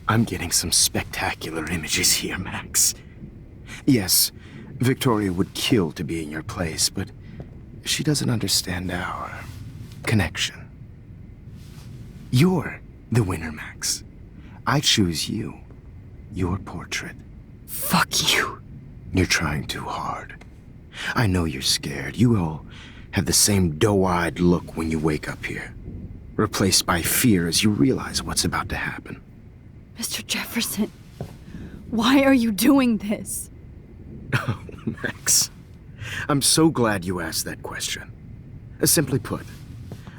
I'm getting some spectacular images here, Max. Yes, Victoria would kill to be in your place, but she doesn't understand our connection. You're the winner, Max. I choose you. Your portrait. Fuck you. You're trying too hard. I know you're scared. You all have the same doe-eyed look when you wake up here, replaced by fear as you realize what's about to happen. Mr. Jefferson, why are you doing this? Oh, Max. I'm so glad you asked that question. Simply put,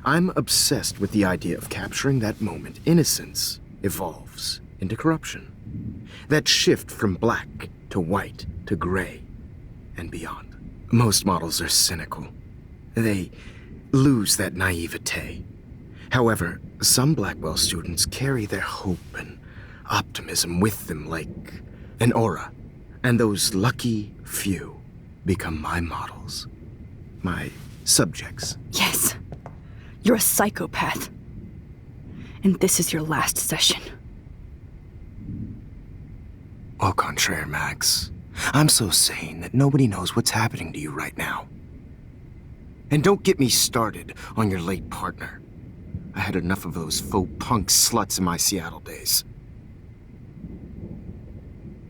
I'm obsessed with the idea of capturing that moment innocence evolves into corruption. That shift from black to white to gray and beyond. Most models are cynical. They lose that naivete. However, some Blackwell students carry their hope and optimism with them like an aura. And those lucky few become my models. My subjects. Yes. You're a psychopath. And this is your last session. Au contraire, Max. I'm so sane that nobody knows what's happening to you right now. And don't get me started on your late partner. I had enough of those faux punk sluts in my Seattle days.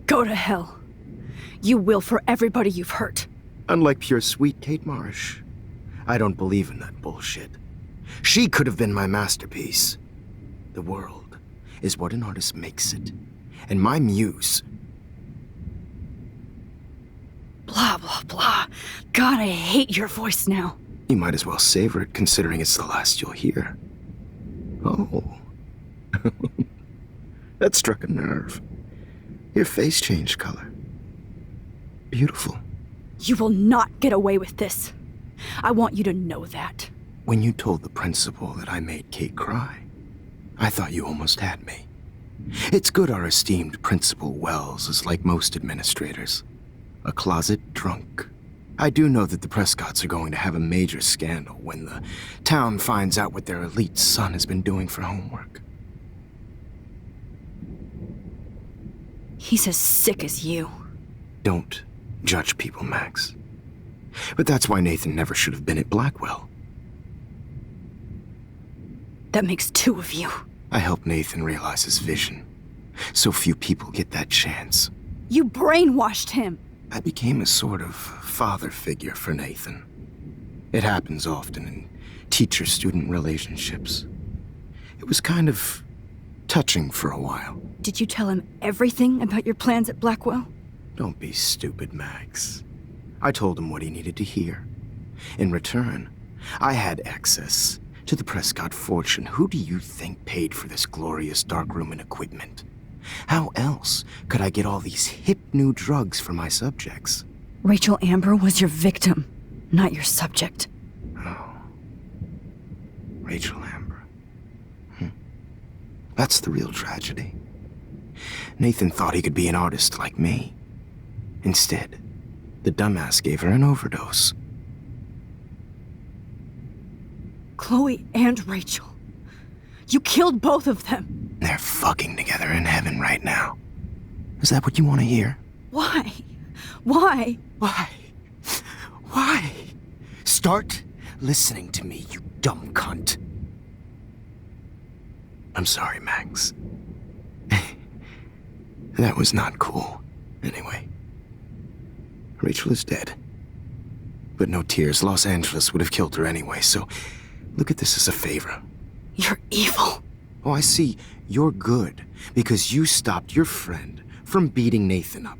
Go to hell. You will for everybody you've hurt. Unlike pure sweet Kate Marsh, I don't believe in that bullshit. She could have been my masterpiece. The world is what an artist makes it. And my muse... Blah, blah, blah. God, I hate your voice now. You might as well savor it, considering it's the last you'll hear. Oh. That struck a nerve. Your face changed color. Beautiful. You will not get away with this. I want you to know that. When you told the principal that I made Kate cry, I thought you almost had me. It's good our esteemed Principal Wells is like most administrators. A closet drunk. I do know that the Prescotts are going to have a major scandal when the town finds out what their elite son has been doing for homework. He's as sick as you. Don't judge people, Max. But that's why Nathan never should have been at Blackwell. That makes two of you. I helped Nathan realize his vision. So few people get that chance. You brainwashed him. I became a sort of father figure for Nathan. It happens often in teacher-student relationships. It was kind of touching for a while. Did you tell him everything about your plans at Blackwell? Don't be stupid, Max. I told him what he needed to hear. In return, I had access to the Prescott fortune. Who do you think paid for this glorious darkroom and equipment? How else could I get all these hip new drugs for my subjects? Rachel Amber was your victim, not your subject. Oh. Rachel Amber. That's the real tragedy. Nathan thought he could be an artist like me. Instead, the dumbass gave her an overdose. Chloe and Rachel. You killed both of them. They're fucking together in heaven right now. Is that what you want to hear? Why? Why? Why? Why? Start listening to me, you dumb cunt. I'm sorry, Max. That was not cool. Anyway, Rachel is dead. But no tears. Los Angeles would have killed her anyway, so look at this as a favor. You're evil. Oh, I see. You're good because you stopped your friend from beating Nathan up.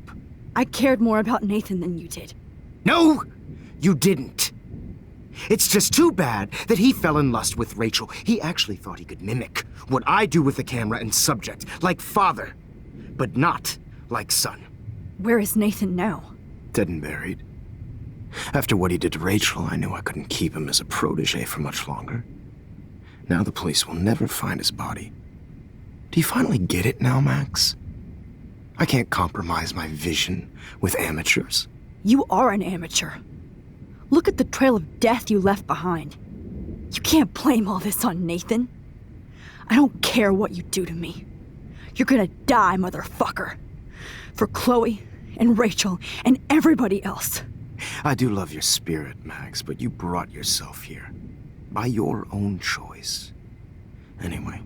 I cared more about Nathan than you did. No, you didn't. It's just too bad that he fell in lust with Rachel. He actually thought he could mimic what I do with the camera and subject, like father, but not like son. Where is Nathan now? Dead and buried. After what he did to Rachel, I knew I couldn't keep him as a protege for much longer. Now the police will never find his body. Do you finally get it now, Max? I can't compromise my vision with amateurs. You are an amateur. Look at the trail of death you left behind. You can't blame all this on Nathan. I don't care what you do to me. You're gonna die, motherfucker. For Chloe and Rachel and everybody else. I do love your spirit, Max, but you brought yourself here. By your own choice. Anyway,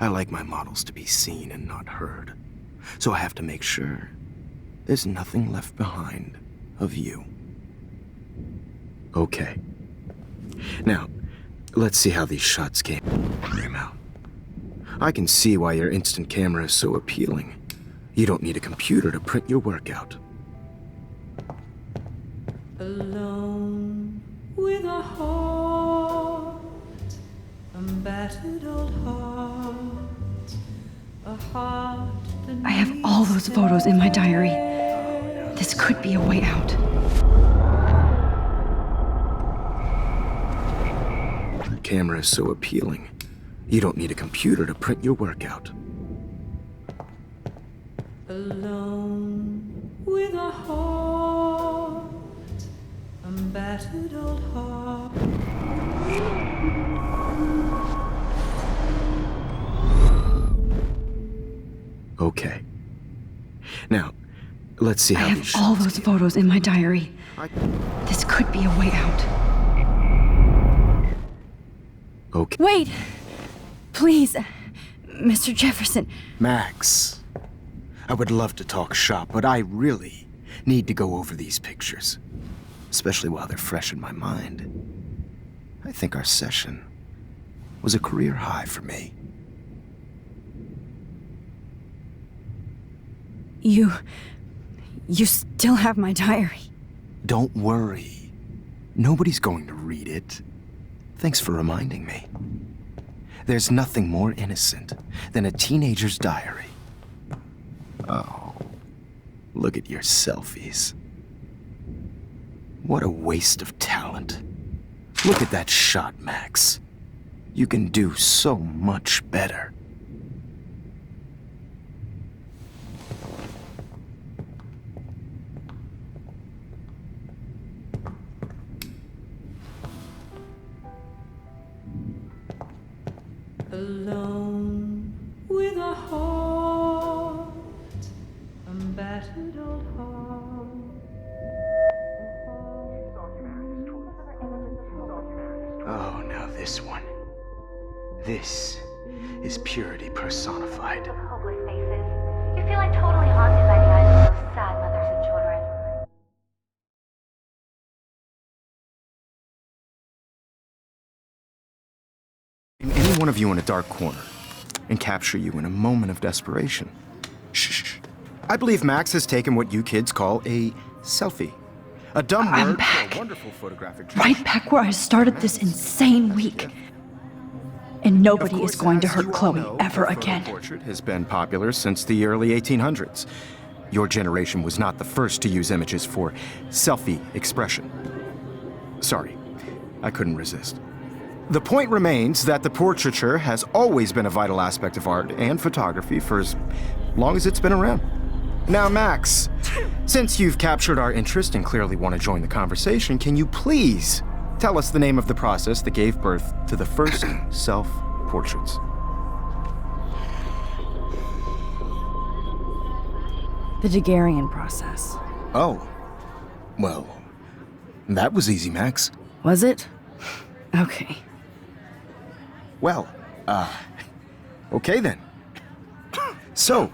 I like my models to be seen and not heard. So I have to make sure there's nothing left behind of you. Okay. Now, let's see how these shots came out. I can see why your instant camera is so appealing. You don't need a computer to print your work out. Alone with a heart, a battered old heart, a heart that I have all those photos in my diary. This could be a way out. Camera is so appealing. You don't need a computer to print your work out. alone with a heart, a battered old heart. Okay. Now, let's see I how have these all shots those came. photos in my diary. This could be a way out. Okay. Wait! Please, Mr. Jefferson. Max, I would love to talk shop, but I really need to go over these pictures. Especially while they're fresh in my mind. I think our session was a career high for me. You still have my diary. Don't worry. Nobody's going to read it. Thanks for reminding me. There's nothing more innocent than a teenager's diary. Oh, look at your selfies. What a waste of talent. Look at that shot, Max. You can do so much better. Alone with a heart, a battered old heart. Oh, now this one. This is purity personified. Hopeless faces. You feel like totally haunted by the eyes of those sad mothers and children. Any one of you in a dark corner and capture you in a moment of desperation. Shh. I believe Max has taken what you kids call a selfie. A dumb I'm word back. for a wonderful photographic Right back where I started this insane week. And nobody is going to hurt Chloe ever again. Portrait has been popular since the early 1800s. Your generation was not the first to use images for selfie expression. Sorry, I couldn't resist. The point remains that the portraiture has always been a vital aspect of art and photography for as long as it's been around. Now, Max, since you've captured our interest and clearly want to join the conversation, can you please tell us the name of the process that gave birth to the first self-portraits? The Daguerrean process. Oh, well, that was easy, Max. Was it? Okay. Well, okay then. So,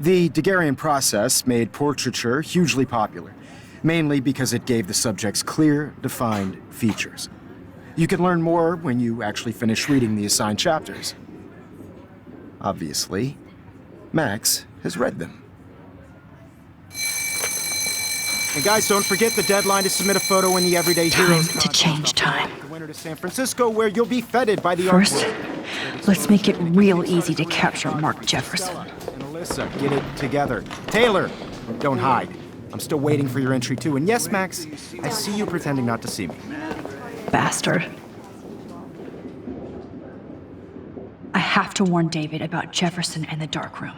the Daguerrean process made portraiture hugely popular, mainly because it gave the subjects clear, defined features. You can learn more when you actually finish reading the assigned chapters. Obviously, Max has read them. And guys, don't forget the deadline to submit a photo in the Everyday Heroes Time to change time. The winter to San Francisco, where you'll be feted by the First, art world. let's make it real easy to capture Mark Jefferson. And Alyssa, get it together. Taylor, don't hide. I'm still waiting for your entry too. And yes, Max, I see you pretending not to see me. Bastard. I have to warn David about Jefferson and the dark room.